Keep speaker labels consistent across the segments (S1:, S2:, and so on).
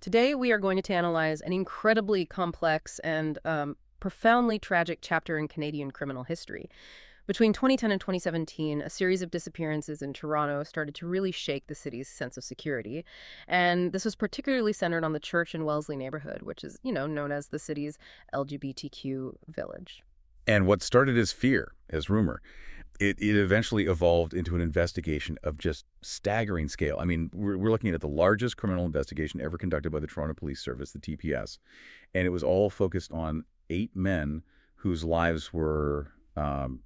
S1: Today, we are going to analyze an incredibly complex and profoundly tragic chapter in Canadian criminal history. Between 2010 and 2017, a series of disappearances in Toronto started to really shake the city's sense of security. And this was particularly centered on the Church and Wellesley neighborhood, which is, known as the city's LGBTQ village.
S2: And what started as fear, as rumor, it eventually evolved into an investigation of just staggering scale. I mean, we're looking at the largest criminal investigation ever conducted by the Toronto Police Service, the TPS, and it was all focused on 8 men whose lives were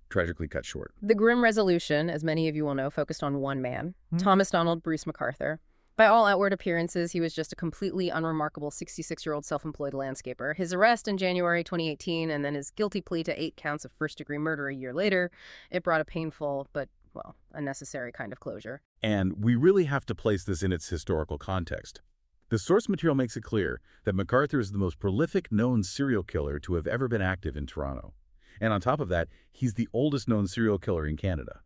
S2: tragically cut short.
S1: The grim resolution, as many of you will know, focused on one man, Thomas Donald Bruce McArthur. By all outward appearances, he was just a completely unremarkable 66-year-old self-employed landscaper. His arrest in January 2018 and then his guilty plea to 8 counts of first-degree murder a year later, it brought a painful but, well, unnecessary kind of closure.
S2: And we really have to place this in its historical context. The source material makes it clear that McArthur is the most prolific known serial killer to have ever been active in Toronto. And on top of that, he's the oldest known serial killer in Canada.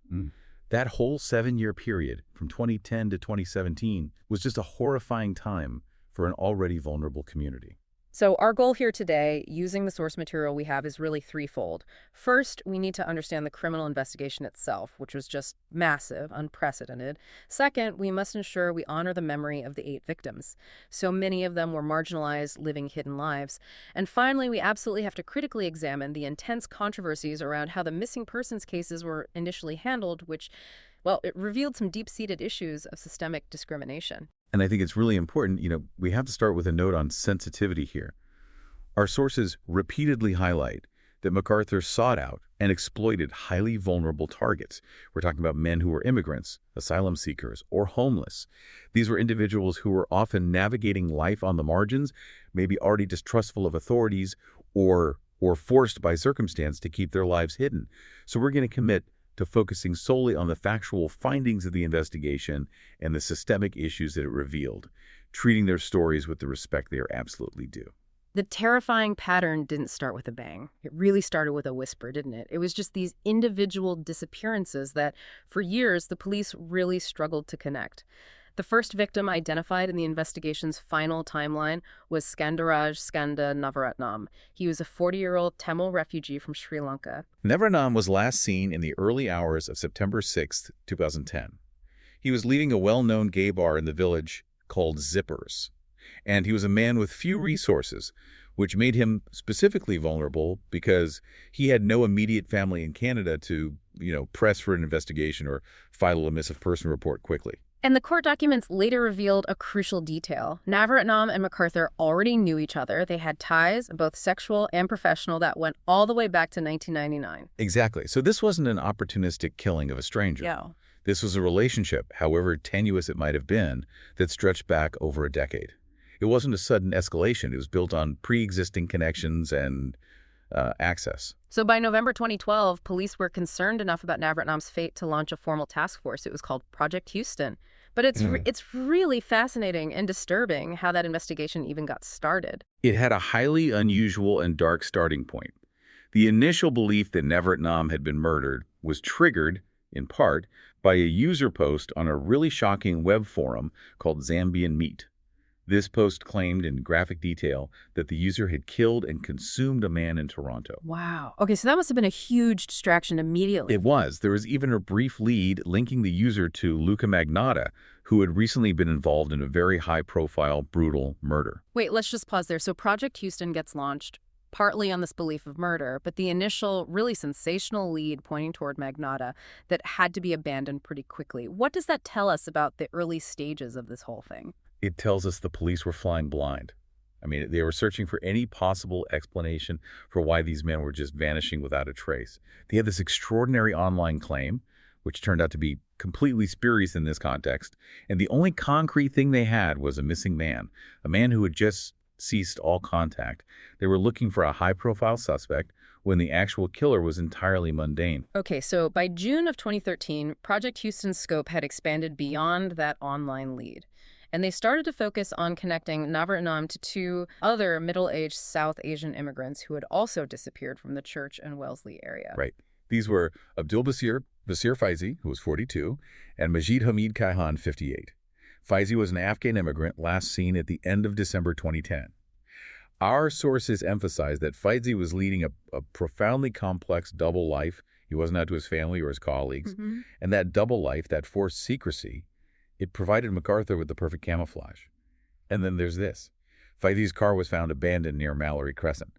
S2: That whole 7-year period, from 2010 to 2017, was just a horrifying time for an already vulnerable community.
S1: So our goal here today, using the source material we have, is really threefold. First, we need to understand the criminal investigation itself, which was just massive, unprecedented. Second, we must ensure we honor the memory of the 8 victims. So many of them were marginalized, living hidden lives. And finally, we absolutely have to critically examine the intense controversies around how the missing persons cases were initially handled, which, well, it revealed some deep-seated issues of systemic discrimination.
S2: And I think it's really important, we have to start with a note on sensitivity here. Our sources repeatedly highlight that McArthur sought out and exploited highly vulnerable targets. We're talking about men who were immigrants, asylum seekers, or homeless. These were individuals who were often navigating life on the margins, maybe already distrustful of authorities or forced by circumstance to keep their lives hidden. So we're going to commit to focusing solely on the factual findings of the investigation and the systemic issues that it revealed, treating their stories with the respect they are absolutely due.
S1: The terrifying pattern didn't start with a bang. It really started with a whisper, didn't it? It was just these individual disappearances that, for years, the police really struggled to connect. The first victim identified in the investigation's final timeline was Skandaraj Skanda Navaratnam. He was a 40-year-old Tamil refugee from Sri Lanka.
S2: Navaratnam was last seen in the early hours of September 6, 2010. He was leaving a well-known gay bar in the village called Zippers, and he was a man with few resources, which made him specifically vulnerable because he had no immediate family in Canada to, press for an investigation or file a missing person report quickly.
S1: And the court documents later revealed a crucial detail. Navaratnam and McArthur already knew each other. They had ties, both sexual and professional, that went all the way back to 1999.
S2: Exactly. So this wasn't an opportunistic killing of a stranger.
S1: Yeah.
S2: This was a relationship, however tenuous it might have been, that stretched back over a decade. It wasn't a sudden escalation. It was built on pre-existing connections and access.
S1: So by November 2012, police were concerned enough about Navaratnam's fate to launch a formal task force. It was called Project Houston. But it's really fascinating and disturbing how that investigation even got started.
S2: It had a highly unusual and dark starting point. The initial belief that Navaratnam had been murdered was triggered, in part, by a user post on a really shocking web forum called Zambian Meat. This post claimed in graphic detail that the user had killed and consumed a man in Toronto.
S1: Wow. Okay, so that must have been a huge distraction immediately.
S2: It was. There was even a brief lead linking the user to Luca Magnotta, who had recently been involved in a very high-profile, brutal murder.
S1: Wait, let's just pause there. So Project Houston gets launched partly on this belief of murder, but the initial, really sensational lead pointing toward Magnotta that had to be abandoned pretty quickly. What does that tell us about the early stages of this whole thing?
S2: It tells us the police were flying blind. I mean, they were searching for any possible explanation for why these men were just vanishing without a trace. They had this extraordinary online claim, which turned out to be completely spurious in this context, and the only concrete thing they had was a missing man, a man who had just ceased all contact. They were looking for a high-profile suspect when the actual killer was entirely mundane.
S1: Okay, so by June of 2013, Project Houston's scope had expanded beyond that online lead. And they started to focus on connecting Navaratnam to 2 other middle-aged South Asian immigrants who had also disappeared from the Church and Wellesley area.
S2: Right. These were Abdul Basir Faizi, who was 42, and Majid Hamid Kaihan, 58. Faizi was an Afghan immigrant last seen at the end of December 2010. Our sources emphasize that Faizi was leading a profoundly complex double life. He wasn't out to his family or his colleagues. And that double life, that forced secrecy, it provided McArthur with the perfect camouflage. And then there's this. Faizi's car was found abandoned near Mallory Crescent.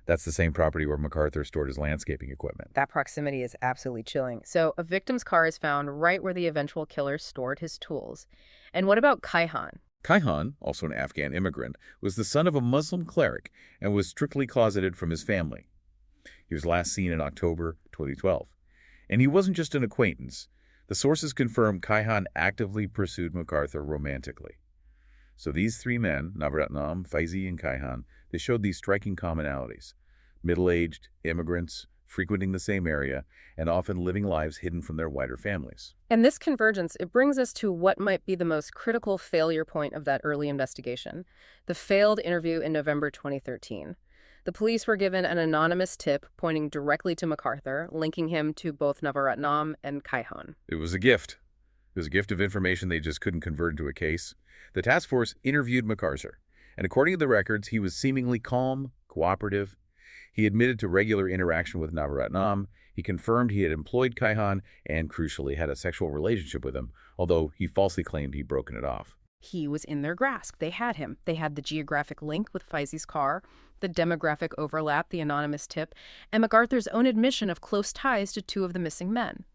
S2: That's the same property where McArthur stored his landscaping equipment.
S1: That proximity is absolutely chilling. So a victim's car is found right where the eventual killer stored his tools. And what about Kaihan?
S2: Kaihan, also an Afghan immigrant, was the son of a Muslim cleric and was strictly closeted from his family. He was last seen in October 2012. And he wasn't just an acquaintance. The sources confirm Kaihan actively pursued McArthur romantically. So these three men, Navaratnam, Faizi, and Kaihan, they showed these striking commonalities. Middle-aged, immigrants, frequenting the same area, and often living lives hidden from their wider families.
S1: And this convergence, it brings us to what might be the most critical failure point of that early investigation, the failed interview in November 2013. The police were given an anonymous tip pointing directly to McArthur, linking him to both Navaratnam and Kaihan.
S2: It was a gift. It was a gift of information they just couldn't convert into a case. The task force interviewed McArthur, and according to the records, he was seemingly calm, cooperative. He admitted to regular interaction with Navaratnam. He confirmed he had employed Kaihan and, crucially, had a sexual relationship with him, although he falsely claimed he'd broken it off.
S1: He was in their grasp. They had him. They had the geographic link with Faizi's car, the demographic overlap, the anonymous tip, and McArthur's own admission of close ties to two of the missing men.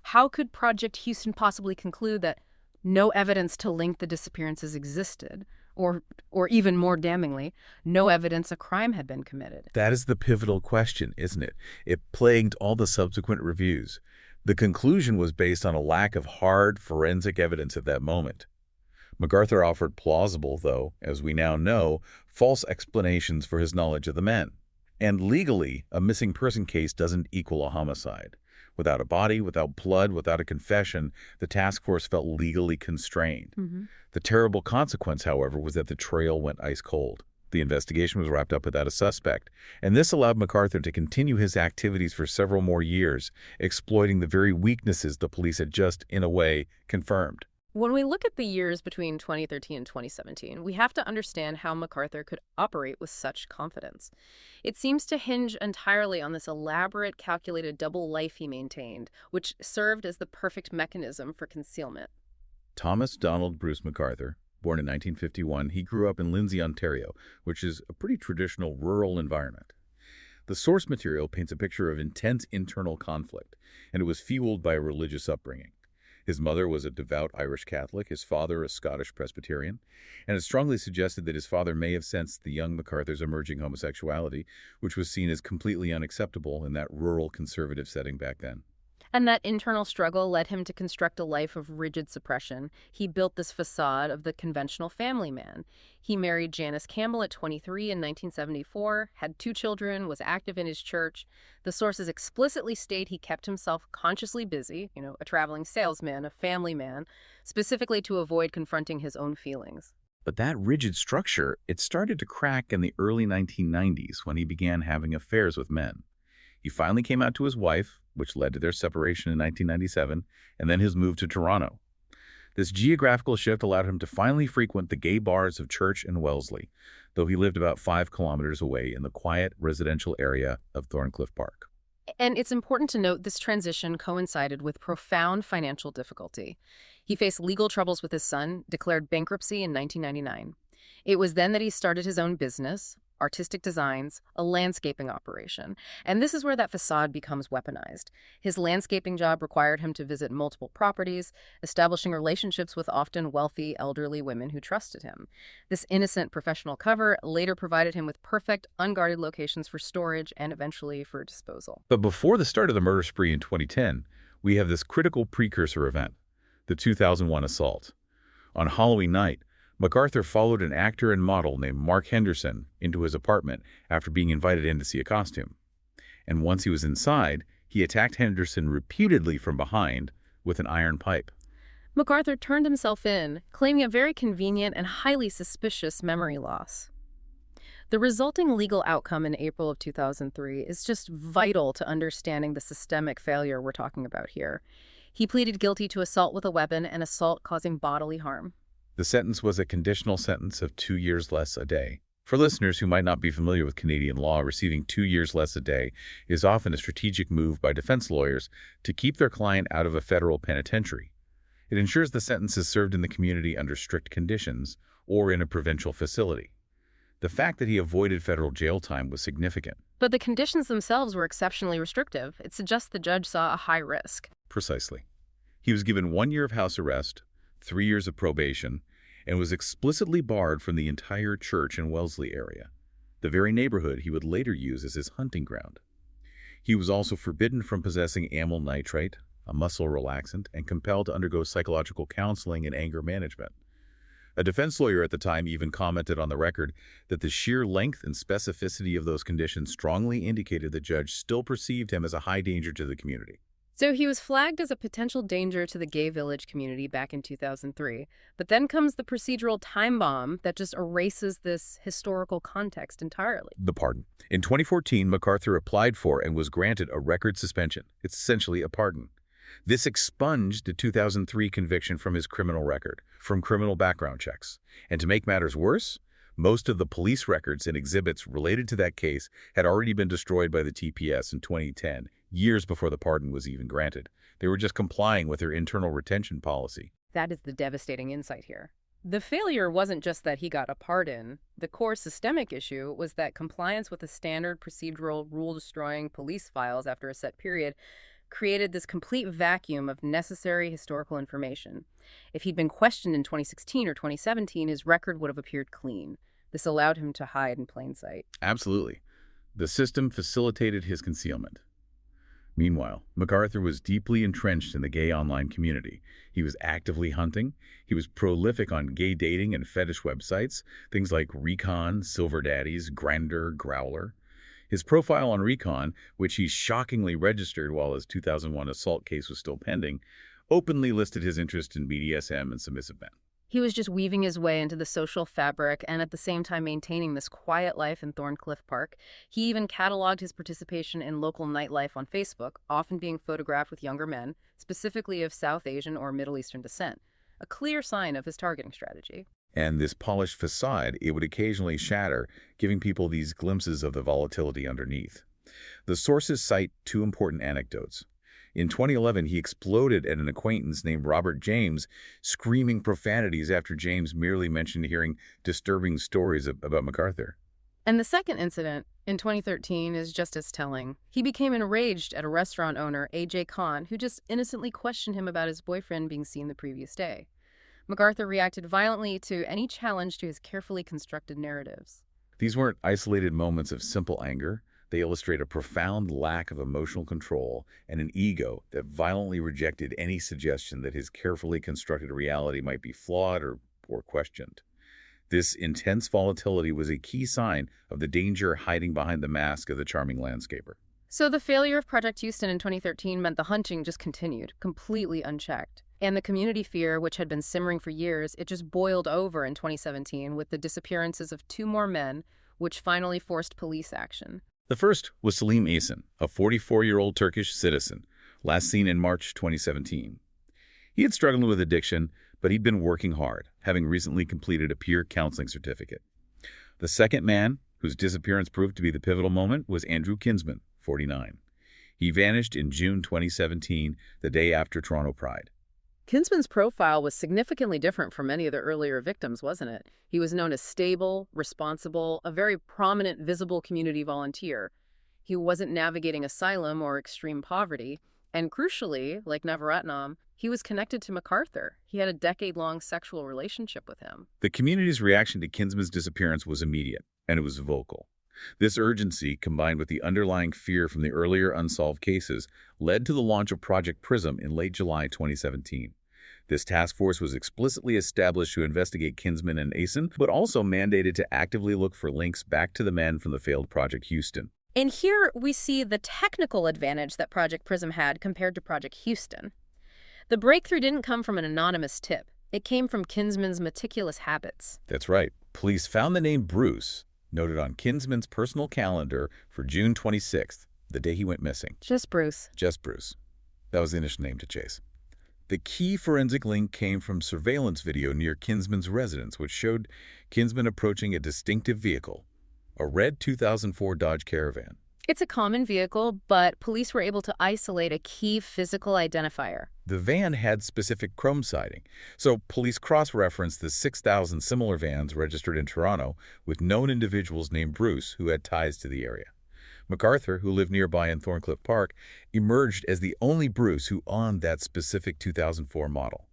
S1: How could Project Houston possibly conclude that no evidence to link the disappearances existed, or even more damningly, no evidence a crime had been committed?
S2: That is the pivotal question, isn't it? It plagued all the subsequent reviews. The conclusion was based on a lack of hard forensic evidence at that moment. McArthur offered plausible, though, as we now know, false explanations for his knowledge of the men. And legally, a missing person case doesn't equal a homicide. Without a body, without blood, without a confession, the task force felt legally constrained. The terrible consequence, however, was that the trail went ice cold. The investigation was wrapped up without a suspect, and this allowed McArthur to continue his activities for several more years, exploiting the very weaknesses the police had just, in a way, confirmed.
S1: When we look at the years between 2013 and 2017, we have to understand how McArthur could operate with such confidence. It seems to hinge entirely on this elaborate, calculated double life he maintained, which served as the perfect mechanism for concealment.
S2: Thomas Donald Bruce McArthur, born in 1951, he grew up in Lindsay, Ontario, which is a pretty traditional rural environment. The source material paints a picture of intense internal conflict, and it was fueled by a religious upbringing. His mother was a devout Irish Catholic, his father a Scottish Presbyterian, and it strongly suggested that his father may have sensed the young McArthur's emerging homosexuality, which was seen as completely unacceptable in that rural conservative setting back then.
S1: And that internal struggle led him to construct a life of rigid suppression. He built this facade of the conventional family man. He married Janice Campbell at 23 in 1974, had 2 children, was active in his church. The sources explicitly state he kept himself consciously busy, a traveling salesman, a family man, specifically to avoid confronting his own feelings.
S2: But that rigid structure, it started to crack in the early 1990s when he began having affairs with men. He finally came out to his wife, which led to their separation in 1997, and then his move to Toronto. This geographical shift allowed him to finally frequent the gay bars of Church and Wellesley, though he lived about 5 kilometers away in the quiet residential area of Thorncliffe Park.
S1: And it's important to note this transition coincided with profound financial difficulty. He faced legal troubles with his son, declared bankruptcy in 1999. It was then that he started his own business, Artistic Designs, a landscaping operation. And this is where that facade becomes weaponized. His landscaping job required him to visit multiple properties, establishing relationships with often wealthy, elderly women who trusted him. This innocent professional cover later provided him with perfect, unguarded locations for storage and eventually for disposal.
S2: But before the start of the murder spree in 2010, we have this critical precursor event, the 2001 assault. On Halloween night, McArthur followed an actor and model named Mark Henderson into his apartment after being invited in to see a costume. And once he was inside, he attacked Henderson repeatedly from behind with an iron pipe.
S1: McArthur turned himself in, claiming a very convenient and highly suspicious memory loss. The resulting legal outcome in April of 2003 is just vital to understanding the systemic failure we're talking about here. He pleaded guilty to assault with a weapon and assault causing bodily harm.
S2: The sentence was a conditional sentence of 2 years less a day. For listeners who might not be familiar with Canadian law, receiving 2 years less a day is often a strategic move by defense lawyers to keep their client out of a federal penitentiary. It ensures the sentence is served in the community under strict conditions or in a provincial facility. The fact that he avoided federal jail time was significant.
S1: But the conditions themselves were exceptionally restrictive. It suggests the judge saw a high risk.
S2: Precisely. He was given 1 year of house arrest, 3 years of probation, and was explicitly barred from the entire church and Wellesley area, the very neighborhood he would later use as his hunting ground. He was also forbidden from possessing amyl nitrite, a muscle relaxant, and compelled to undergo psychological counseling and anger management. A defense lawyer at the time even commented on the record that the sheer length and specificity of those conditions strongly indicated the judge still perceived him as a high danger to the community.
S1: So he was flagged as a potential danger to the gay village community back in 2003. But then comes the procedural time bomb that just erases this historical context entirely.
S2: The pardon. In 2014, McArthur applied for and was granted a record suspension. It's essentially a pardon. This expunged the 2003 conviction from his criminal record, from criminal background checks. And to make matters worse, most of the police records and exhibits related to that case had already been destroyed by the TPS in 2010, years before the pardon was even granted. They were just complying with their internal retention policy.
S1: That is the devastating insight here. The failure wasn't just that he got a pardon. The core systemic issue was that compliance with the standard procedural rule-destroying police files after a set period created this complete vacuum of necessary historical information. If he'd been questioned in 2016 or 2017, his record would have appeared clean. This allowed him to hide in plain sight.
S2: Absolutely. The system facilitated his concealment. Meanwhile, McArthur was deeply entrenched in the gay online community. He was actively hunting. He was prolific on gay dating and fetish websites, things like Recon, Silver Daddies, Grindr, Growler. His profile on Recon, which he shockingly registered while his 2001 assault case was still pending, openly listed his interest in BDSM and submissive men.
S1: He was just weaving his way into the social fabric and at the same time maintaining this quiet life in Thorncliffe Park. He even cataloged his participation in local nightlife on Facebook, often being photographed with younger men, specifically of South Asian or Middle Eastern descent, a clear sign of his targeting strategy.
S2: And this polished facade, it would occasionally shatter, giving people these glimpses of the volatility underneath. The sources cite 2 important anecdotes. In 2011, he exploded at an acquaintance named Robert James, screaming profanities after James merely mentioned hearing disturbing stories about McArthur.
S1: And the second incident, in 2013, is just as telling. He became enraged at a restaurant owner, A.J. Khan, who just innocently questioned him about his boyfriend being seen the previous day. McArthur reacted violently to any challenge to his carefully constructed narratives.
S2: These weren't isolated moments of simple anger. They illustrate a profound lack of emotional control and an ego that violently rejected any suggestion that his carefully constructed reality might be flawed or questioned. This intense volatility was a key sign of the danger hiding behind the mask of the charming landscaper.
S1: So the failure of Project Houston in 2013 meant the hunting just continued, completely unchecked. And the community fear, which had been simmering for years, it just boiled over in 2017 with the disappearances of 2 more men, which finally forced police action.
S2: The first was Selim Aysen, a 44-year-old Turkish citizen, last seen in March 2017. He had struggled with addiction, but he'd been working hard, having recently completed a peer counseling certificate. The second man, whose disappearance proved to be the pivotal moment, was Andrew Kinsman, 49. He vanished in June 2017, the day after Toronto Pride.
S1: Kinsman's profile was significantly different from many of the earlier victims, wasn't it? He was known as stable, responsible, a very prominent, visible community volunteer. He wasn't navigating asylum or extreme poverty. And crucially, like Navaratnam, he was connected to McArthur. He had a decade-long sexual relationship with him.
S2: The community's reaction to Kinsman's disappearance was immediate, and it was vocal. This urgency, combined with the underlying fear from the earlier unsolved cases, led to the launch of Project Prism in late July 2017. This task force was explicitly established to investigate Kinsman and Aysen, but also mandated to actively look for links back to the men from the failed Project Houston.
S1: And here we see the technical advantage that Project Prism had compared to Project Houston. The breakthrough didn't come from an anonymous tip. It came from Kinsman's meticulous habits.
S2: That's right. Police found the name Bruce noted on Kinsman's personal calendar for June 26th, the day he went missing.
S1: Just Bruce.
S2: Just Bruce. That was the initial name to chase. The key forensic link came from surveillance video near Kinsman's residence, which showed Kinsman approaching a distinctive vehicle, a red 2004 Dodge Caravan.
S1: It's a common vehicle, but police were able to isolate a key physical identifier.
S2: The van had specific chrome siding, so police cross-referenced the 6,000 similar vans registered in Toronto with known individuals named Bruce who had ties to the area. McArthur, who lived nearby in Thorncliffe Park, emerged as the only Bruce who owned that specific 2004 model.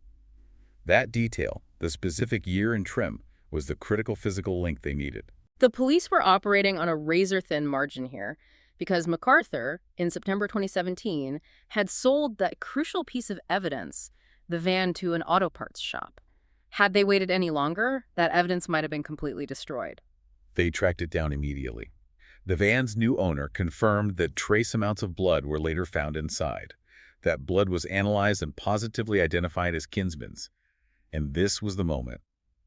S2: That detail, the specific year and trim, was the critical physical link they needed.
S1: The police were operating on a razor-thin margin here because McArthur, in September 2017, had sold that crucial piece of evidence, the van, to an auto parts shop. Had they waited any longer, that evidence might have been completely destroyed.
S2: They tracked it down immediately. The van's new owner confirmed that trace amounts of blood were later found inside. That blood was analyzed and positively identified as Kinsman's. And this was the moment.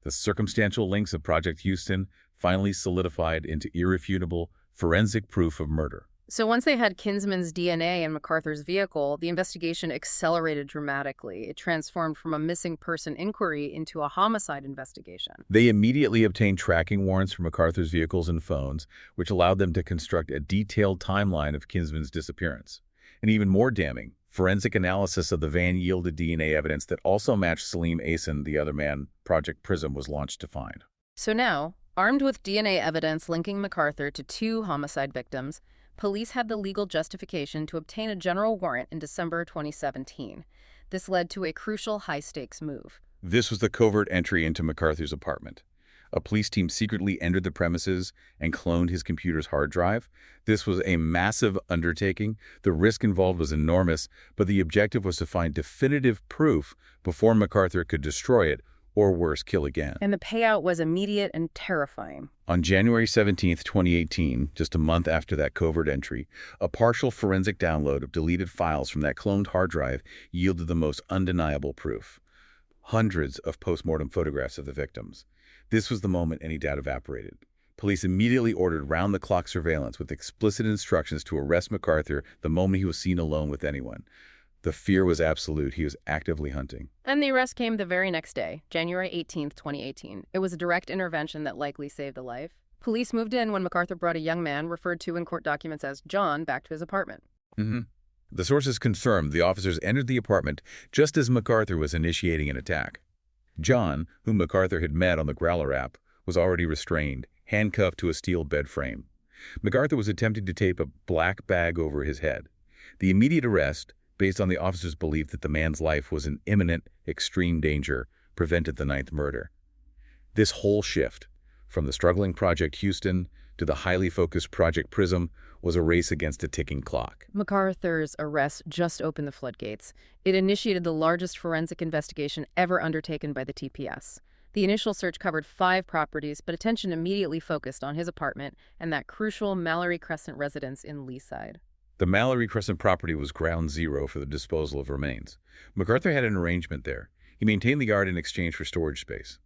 S2: The circumstantial links of Project Houston finally solidified into irrefutable forensic proof of murder.
S1: So once they had Kinsman's DNA in McArthur's vehicle, the investigation accelerated dramatically. It transformed from a missing person inquiry into a homicide investigation.
S2: They immediately obtained tracking warrants for McArthur's vehicles and phones, which allowed them to construct a detailed timeline of Kinsman's disappearance. And even more damning, forensic analysis of the van yielded DNA evidence that also matched Salim Asen, the other man Project Prism was launched to find.
S1: So now, armed with DNA evidence linking McArthur to 2 homicide victims, police had the legal justification to obtain a general warrant in December 2017. This led to a crucial high-stakes move.
S2: This was the covert entry into McArthur's apartment. A police team secretly entered the premises and cloned his computer's hard drive. This was a massive undertaking. The risk involved was enormous, but the objective was to find definitive proof before McArthur could destroy it, or worse, kill again.
S1: And the payout was immediate and terrifying.
S2: On January 17, 2018, just a month after that covert entry, a partial forensic download of deleted files from that cloned hard drive yielded the most undeniable proof. Hundreds of post-mortem photographs of the victims. This was the moment any doubt evaporated. Police immediately ordered round-the-clock surveillance with explicit instructions to arrest McArthur the moment he was seen alone with anyone. The fear was absolute. He was actively hunting.
S1: And the arrest came the very next day, January 18, 2018. It was a direct intervention that likely saved a life. Police moved in when McArthur brought a young man, referred to in court documents as John, back to his apartment.
S2: The sources confirmed the officers entered the apartment just as McArthur was initiating an attack. John, whom McArthur had met on the Growler app, was already restrained, handcuffed to a steel bed frame. McArthur was attempting to tape a black bag over his head. The immediate arrest, based on the officer's belief that the man's life was in imminent, extreme danger, prevented the 9th murder. This whole shift, from the struggling Project Houston to the highly focused Project Prism, was a race against a ticking clock.
S1: McArthur's arrest just opened the floodgates. It initiated the largest forensic investigation ever undertaken by the TPS. The initial search covered 5 properties, but attention immediately focused on his apartment and that crucial Mallory Crescent residence in Leaside.
S2: The Mallory Crescent property was ground zero for the disposal of remains. McArthur had an arrangement there. He maintained the yard in exchange for storage space.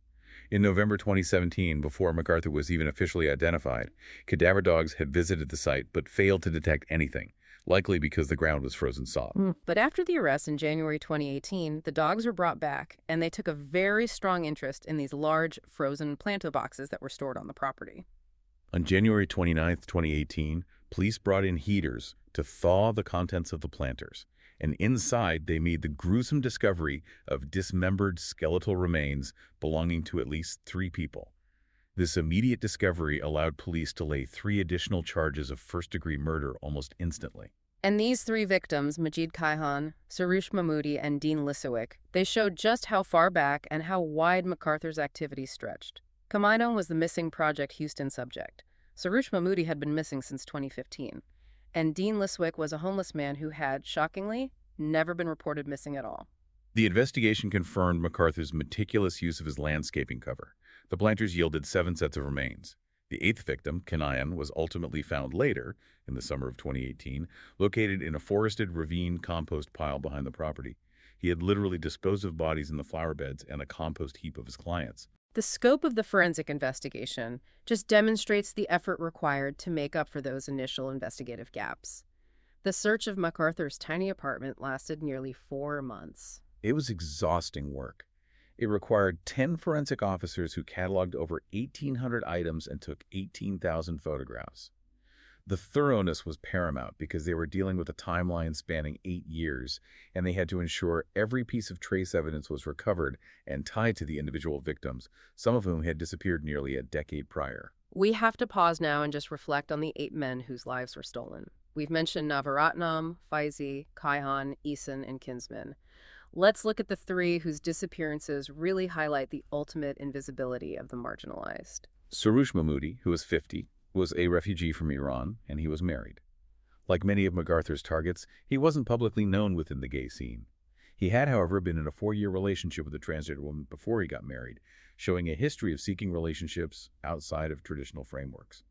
S2: In November 2017, before McArthur was even officially identified, cadaver dogs had visited the site but failed to detect anything, likely because the ground was frozen solid.
S1: But after the arrest in January 2018, the dogs were brought back, and they took a very strong interest in these large frozen planto boxes that were stored on the property.
S2: On January 29, 2018, police brought in heaters to thaw the contents of the planters, and inside they made the gruesome discovery of dismembered skeletal remains belonging to at least 3 people. This immediate discovery allowed police to lay 3 additional charges of first-degree murder almost instantly.
S1: And these 3 victims, Majid Kaihan, Sarush Mahmoudi, and Dean Lissowick, they showed just how far back and how wide McArthur's activities stretched. Kaihan was the missing Project Houston subject. Sarush Mahmoudi had been missing since 2015. And Dean Lissowick was a homeless man who had, shockingly, never been reported missing at all.
S2: The investigation confirmed McArthur's meticulous use of his landscaping cover. The planters yielded 7 sets of remains. The 8th victim, Kaihan, was ultimately found later, in the summer of 2018, located in a forested ravine compost pile behind the property. He had literally disposed of bodies in the flower beds and a compost heap of his clients.
S1: The scope of the forensic investigation just demonstrates the effort required to make up for those initial investigative gaps. The search of McArthur's tiny apartment lasted nearly 4 months.
S2: It was exhausting work. It required 10 forensic officers who cataloged over 1,800 items and took 18,000 photographs. The thoroughness was paramount because they were dealing with a timeline spanning 8 years, and they had to ensure every piece of trace evidence was recovered and tied to the individual victims, some of whom had disappeared nearly a decade prior.
S1: We have to pause now and just reflect on the 8 men whose lives were stolen. We've mentioned Navaratnam, Faizi, Kaihan, Eason, and Kinsman. Let's look at the 3 whose disappearances really highlight the ultimate invisibility of the marginalized.
S2: Soroush Mahmoudi, who was 50, was a refugee from Iran, and he was married. Like many of MacArthur's targets, he wasn't publicly known within the gay scene. He had, however, been in a 4-year relationship with a transgender woman before he got married, showing a history of seeking relationships outside of traditional frameworks.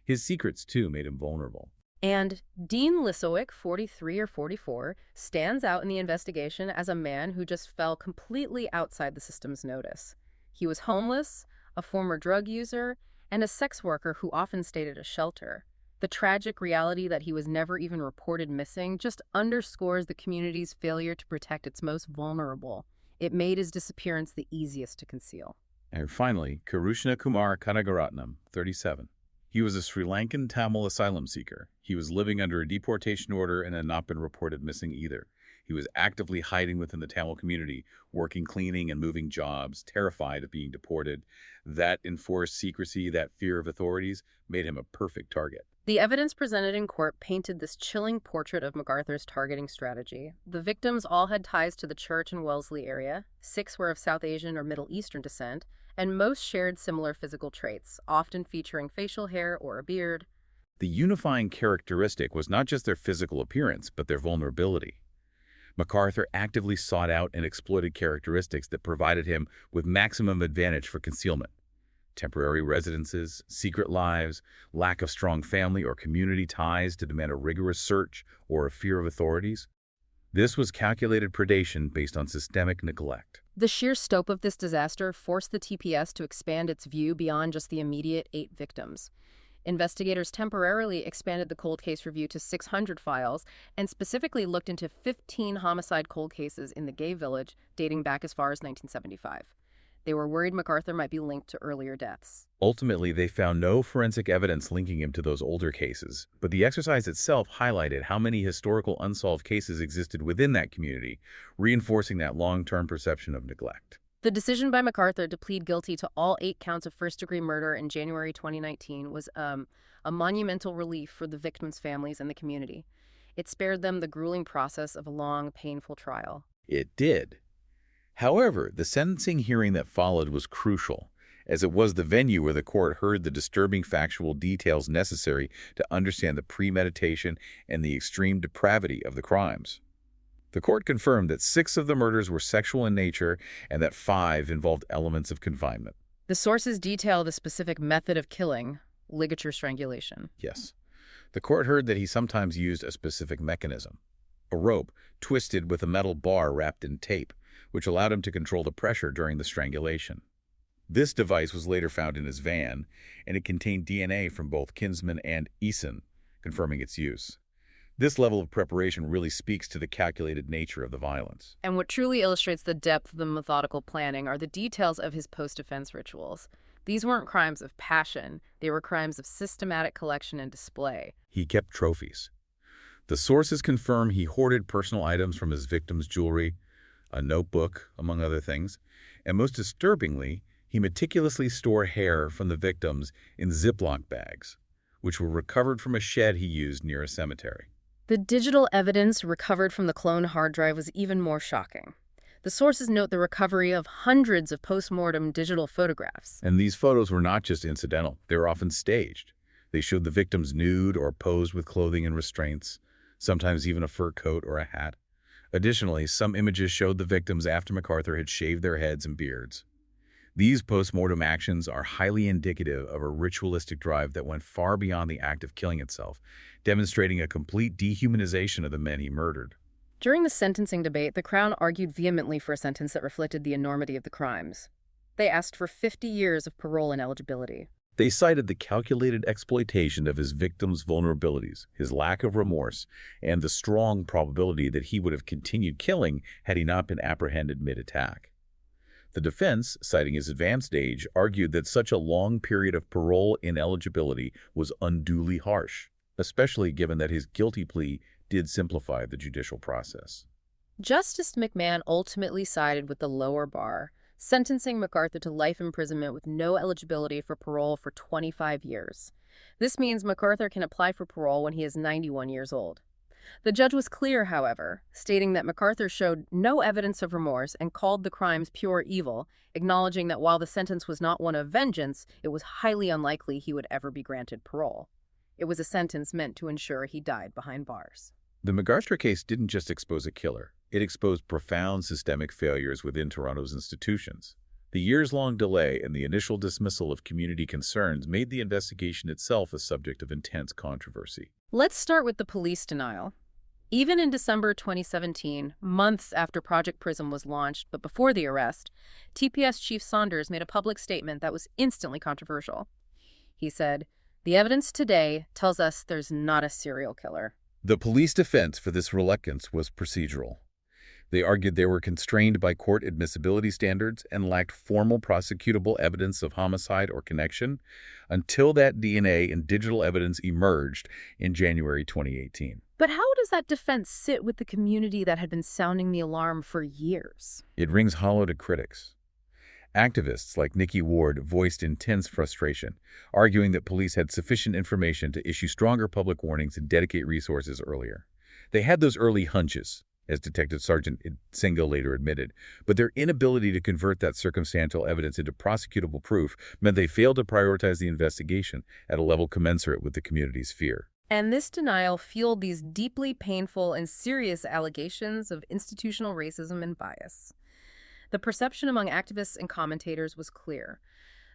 S2: His secrets, too, made him vulnerable.
S1: And Dean Lisowick, 43 or 44, stands out in the investigation as a man who just fell completely outside the system's notice. He was homeless, a former drug user, and a sex worker who often stayed at a shelter. The tragic reality that he was never even reported missing just underscores the community's failure to protect its most vulnerable. It made his disappearance the easiest to conceal.
S2: And finally, Karushna Kumar Kanagaratnam, 37. He was a Sri Lankan Tamil asylum seeker. He was living under a deportation order and had not been reported missing either. He was actively hiding within the Tamil community, working cleaning and moving jobs, terrified of being deported. That enforced secrecy, that fear of authorities, made him a perfect target.
S1: The evidence presented in court painted this chilling portrait of MacArthur's targeting strategy. The victims all had ties to the church and Wellesley area, 6 were of South Asian or Middle Eastern descent, and most shared similar physical traits, often featuring facial hair or a beard.
S2: The unifying characteristic was not just their physical appearance, but their vulnerability. MacArthur actively sought out and exploited characteristics that provided him with maximum advantage for concealment. Temporary residences, secret lives, lack of strong family or community ties to demand a rigorous search or a fear of authorities. This was calculated predation based on systemic neglect.
S1: The sheer scope of this disaster forced the TPS to expand its view beyond just the immediate 8 victims. Investigators temporarily expanded the cold case review to 600 files and specifically looked into 15 homicide cold cases in the gay village dating back as far as 1975. They were worried MacArthur might be linked to earlier deaths.
S2: Ultimately, they found no forensic evidence linking him to those older cases, but the exercise itself highlighted how many historical unsolved cases existed within that community, reinforcing that long-term perception of neglect.
S1: The decision by MacArthur to plead guilty to all 8 counts of first-degree murder in January 2019 was a monumental relief for the victims' families and the community. It spared them the grueling process of a long, painful trial.
S2: It did. However, the sentencing hearing that followed was crucial, as it was the venue where the court heard the disturbing factual details necessary to understand the premeditation and the extreme depravity of the crimes. The court confirmed that 6 of the murders were sexual in nature and that 5 involved elements of confinement.
S1: The sources detail the specific method of killing, ligature strangulation.
S2: Yes. The court heard that he sometimes used a specific mechanism, a rope twisted with a metal bar wrapped in tape, which allowed him to control the pressure during the strangulation. This device was later found in his van, and it contained DNA from both Kinsman and Eason, confirming its use. This level of preparation really speaks to the calculated nature of the violence.
S1: And what truly illustrates the depth of the methodical planning are the details of his post-defense rituals. These weren't crimes of passion, they were crimes of systematic collection and display.
S2: He kept trophies. The sources confirm he hoarded personal items from his victims' jewelry, a notebook, among other things, and most disturbingly, he meticulously stored hair from the victims in Ziploc bags, which were recovered from a shed he used near a cemetery.
S1: The digital evidence recovered from the clone hard drive was even more shocking. The sources note the recovery of hundreds of post-mortem digital photographs.
S2: And these photos were not just incidental, they were often staged. They showed the victims nude or posed with clothing and restraints, sometimes even a fur coat or a hat. Additionally, some images showed the victims after MacArthur had shaved their heads and beards. These post-mortem actions are highly indicative of a ritualistic drive that went far beyond the act of killing itself, demonstrating a complete dehumanization of the men he murdered.
S1: During the sentencing debate, the Crown argued vehemently for a sentence that reflected the enormity of the crimes. They asked for 50 years of parole ineligibility.
S2: They cited the calculated exploitation of his victims' vulnerabilities, his lack of remorse, and the strong probability that he would have continued killing had he not been apprehended mid-attack. The defense, citing his advanced age, argued that such a long period of parole ineligibility was unduly harsh, especially given that his guilty plea did simplify the judicial process.
S1: Justice McMahon ultimately sided with the lower bar, sentencing McArthur to life imprisonment with no eligibility for parole for 25 years. This means McArthur can apply for parole when he is 91 years old. The judge was clear, however, stating that McArthur showed no evidence of remorse and called the crimes pure evil, acknowledging that while the sentence was not one of vengeance, it was highly unlikely he would ever be granted parole. It was a sentence meant to ensure he died behind bars.
S2: The McArthur case didn't just expose a killer. It exposed profound systemic failures within Toronto's institutions. The years-long delay and the initial dismissal of community concerns made the investigation itself a subject of intense controversy.
S1: Let's start with the police denial. Even in December 2017, months after Project Prism was launched, but before the arrest, TPS Chief Saunders made a public statement that was instantly controversial. He said, "The evidence today tells us there's not a serial killer."
S2: The police defense for this reluctance was procedural. They argued they were constrained by court admissibility standards and lacked formal prosecutable evidence of homicide or connection until that DNA and digital evidence emerged in January 2018.
S1: But how does that defense sit with the community that had been sounding the alarm for years?
S2: It rings hollow to critics. Activists like Nikki Ward voiced intense frustration, arguing that police had sufficient information to issue stronger public warnings and dedicate resources earlier. They had those early hunches, as Detective Sergeant Idsinga later admitted, but their inability to convert that circumstantial evidence into prosecutable proof meant they failed to prioritize the investigation at a level commensurate with the community's fear.
S1: And this denial fueled these deeply painful and serious allegations of institutional racism and bias. The perception among activists and commentators was clear.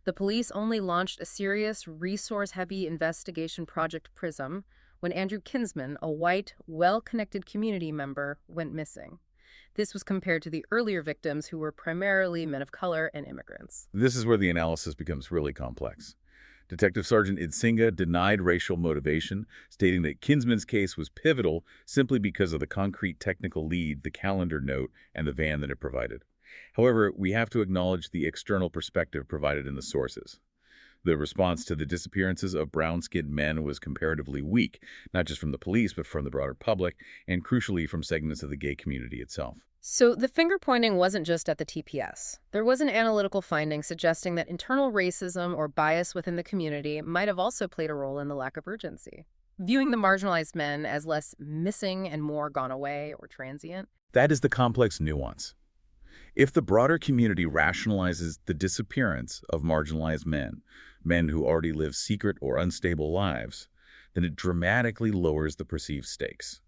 S1: The police only launched a serious, resource-heavy investigation, Project Prism, when Andrew Kinsman, a white, well-connected community member, went missing. This was compared to the earlier victims who were primarily men of color and immigrants.
S2: This is where the analysis becomes really complex. Detective Sergeant Idsinga denied racial motivation, stating that Kinsman's case was pivotal simply because of the concrete technical lead, the calendar note, and the van that it provided. However, we have to acknowledge the external perspective provided in the sources. The response to the disappearances of brown-skinned men was comparatively weak, not just from the police, but from the broader public, and crucially from segments of the gay community itself.
S1: So the finger-pointing wasn't just at the TPS. There was an analytical finding suggesting that internal racism or bias within the community might have also played a role in the lack of urgency, viewing the marginalized men as less missing and more gone away or transient.
S2: That is the complex nuance. If the broader community rationalizes the disappearance of marginalized men, men who already live secret or unstable lives, then it dramatically lowers the perceived stakes.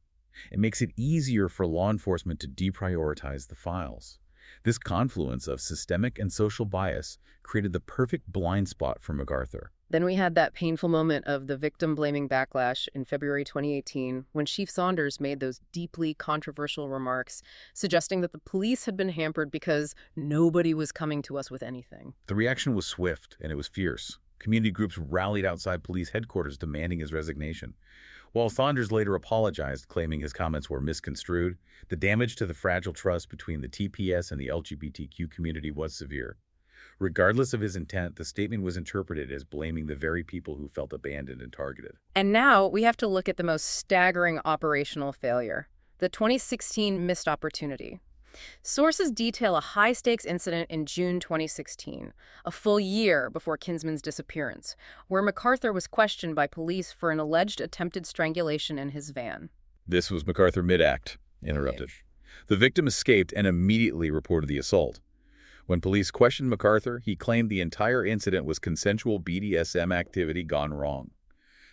S2: It makes it easier for law enforcement to deprioritize the files. This confluence of systemic and social bias created the perfect blind spot for McArthur.
S1: Then we had that painful moment of the victim-blaming backlash in February 2018 when Chief Saunders made those deeply controversial remarks suggesting that the police had been hampered because nobody was coming to us with anything.
S2: The reaction was swift and it was fierce. Community groups rallied outside police headquarters demanding his resignation. While Saunders later apologized, claiming his comments were misconstrued, the damage to the fragile trust between the TPS and the LGBTQ community was severe. Regardless of his intent, the statement was interpreted as blaming the very people who felt abandoned and targeted.
S1: And now we have to look at the most staggering operational failure, the 2016 missed opportunity. Sources detail a high-stakes incident in June 2016, a full year before Kinsman's disappearance, where McArthur was questioned by police for an alleged attempted strangulation in his van.
S2: This was McArthur mid-act, interrupted. The victim escaped and immediately reported the assault. When police questioned McArthur, he claimed the entire incident was consensual BDSM activity gone wrong.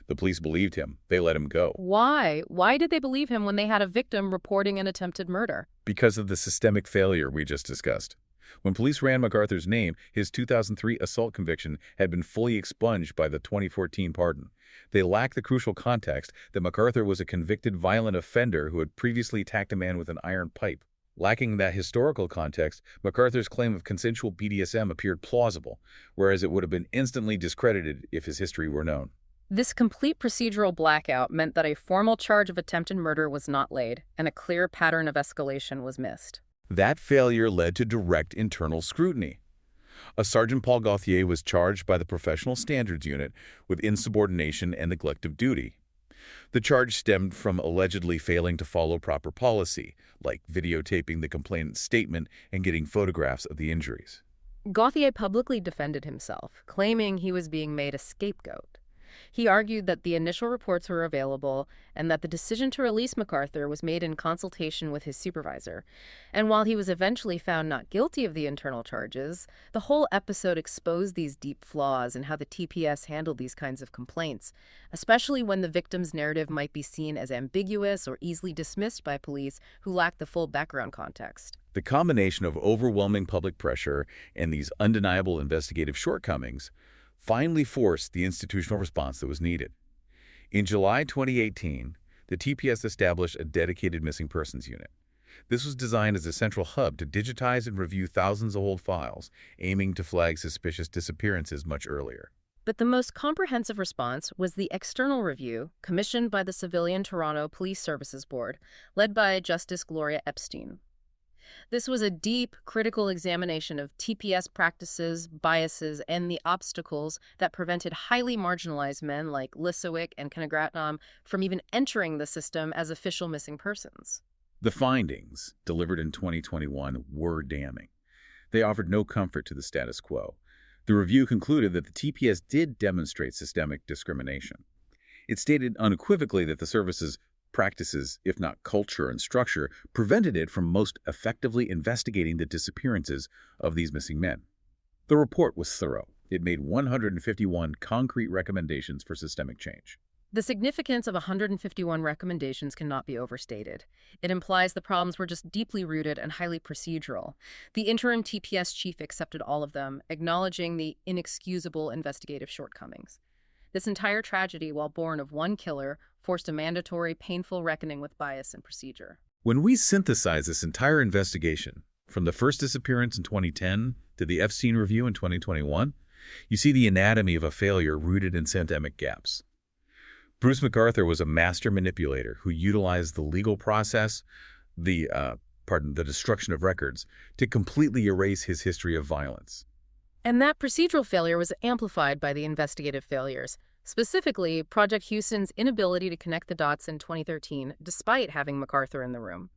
S2: The police believed him. They let him go.
S1: Why? Why did they believe him when they had a victim reporting an attempted murder?
S2: Because of the systemic failure we just discussed. When police ran McArthur's name, his 2003 assault conviction had been fully expunged by the 2014 pardon. They lacked the crucial context that McArthur was a convicted violent offender who had previously attacked a man with an iron pipe. Lacking that historical context, MacArthur's claim of consensual BDSM appeared plausible, whereas it would have been instantly discredited if his history were known.
S1: This complete procedural blackout meant that a formal charge of attempted murder was not laid, and a clear pattern of escalation was missed.
S2: That failure led to direct internal scrutiny. A Sergeant Paul Gauthier was charged by the Professional Standards Unit with insubordination and neglect of duty. The charge stemmed from allegedly failing to follow proper policy, like videotaping the complainant's statement and getting photographs of the injuries.
S1: Gauthier publicly defended himself, claiming he was being made a scapegoat. He argued that the initial reports were available and that the decision to release McArthur was made in consultation with his supervisor. And while he was eventually found not guilty of the internal charges, the whole episode exposed these deep flaws in how the TPS handled these kinds of complaints, especially when the victim's narrative might be seen as ambiguous or easily dismissed by police who lack the full background context.
S2: The combination of overwhelming public pressure and these undeniable investigative shortcomings finally forced the institutional response that was needed. In July 2018, the TPS established a dedicated missing persons unit. This was designed as a central hub to digitize and review thousands of old files, aiming to flag suspicious disappearances much earlier.
S1: But the most comprehensive response was the external review commissioned by the Civilian Toronto Police Services Board, led by Justice Gloria Epstein. This was a deep, critical examination of TPS practices, biases, and the obstacles that prevented highly marginalized men like Lisowick and Kanagatnam from even entering the system as official missing persons.
S2: The findings, delivered in 2021, were damning. They offered no comfort to the status quo. The review concluded that the TPS did demonstrate systemic discrimination. It stated unequivocally that the service's practices, if not culture and structure, prevented it from most effectively investigating the disappearances of these missing men. The report was thorough. It made 151 concrete recommendations for systemic change.
S1: The significance of 151 recommendations cannot be overstated. It implies the problems were just deeply rooted and highly procedural. The interim TPS chief accepted all of them, acknowledging the inexcusable investigative shortcomings. This entire tragedy, while born of one killer, forced a mandatory, painful reckoning with bias and procedure.
S2: When we synthesize this entire investigation, from the first disappearance in 2010 to the Epstein review in 2021, you see the anatomy of a failure rooted in systemic gaps. Bruce McArthur was a master manipulator who utilized the legal process, the destruction of records, to completely erase his history of violence.
S1: And that procedural failure was amplified by the investigative failures, specifically Project Houston's inability to connect the dots in 2013, despite having McArthur in the room.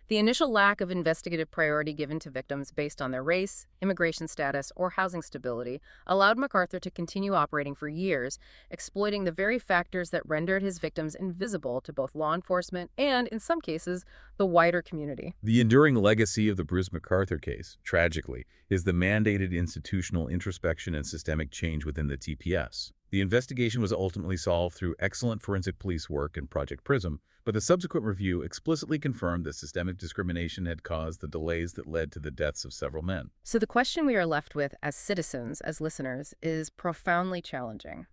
S1: The initial lack of investigative priority given to victims based on their race, immigration status, or housing stability allowed McArthur to continue operating for years, exploiting the very factors that rendered his victims invisible to both law enforcement and, in some cases, the wider community.
S2: The enduring legacy of the Bruce McArthur case, tragically, is the mandated institutional introspection and systemic change within the TPS. The investigation was ultimately solved through excellent forensic police work in Project Prism, but the subsequent review explicitly confirmed that systemic discrimination had caused the delays that led to the deaths of several men.
S1: So the question we are left with as citizens, as listeners, is profoundly challenging.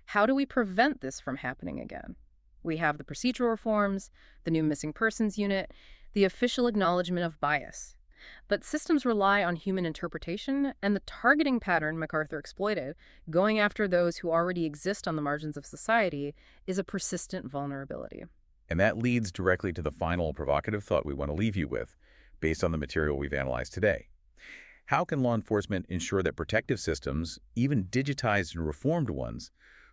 S1: How do we prevent this from happening again? We have the procedural reforms, the new missing persons unit, the official acknowledgement of bias. But systems rely on human interpretation, and the targeting pattern McArthur exploited, going after those who already exist on the margins of society, is a persistent vulnerability.
S2: And that leads directly to the final provocative thought we want to leave you with, based on the material we've analyzed today. How can law enforcement ensure that protective systems, even digitized and reformed ones,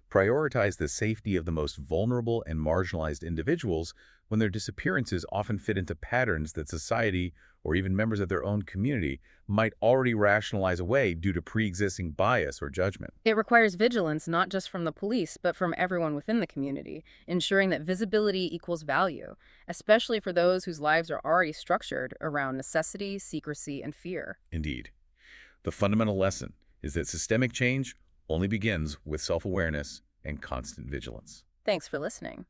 S2: prioritize the safety of the most vulnerable and marginalized individuals when their disappearances often fit into patterns that society or even members of their own community might already rationalize away due to pre-existing bias or judgment?
S1: It requires vigilance not just from the police, but from everyone within the community, ensuring that visibility equals value, especially for those whose lives are already structured around necessity, secrecy, and fear.
S2: Indeed. The fundamental lesson is that systemic change only begins with self-awareness and constant vigilance.
S1: Thanks for listening.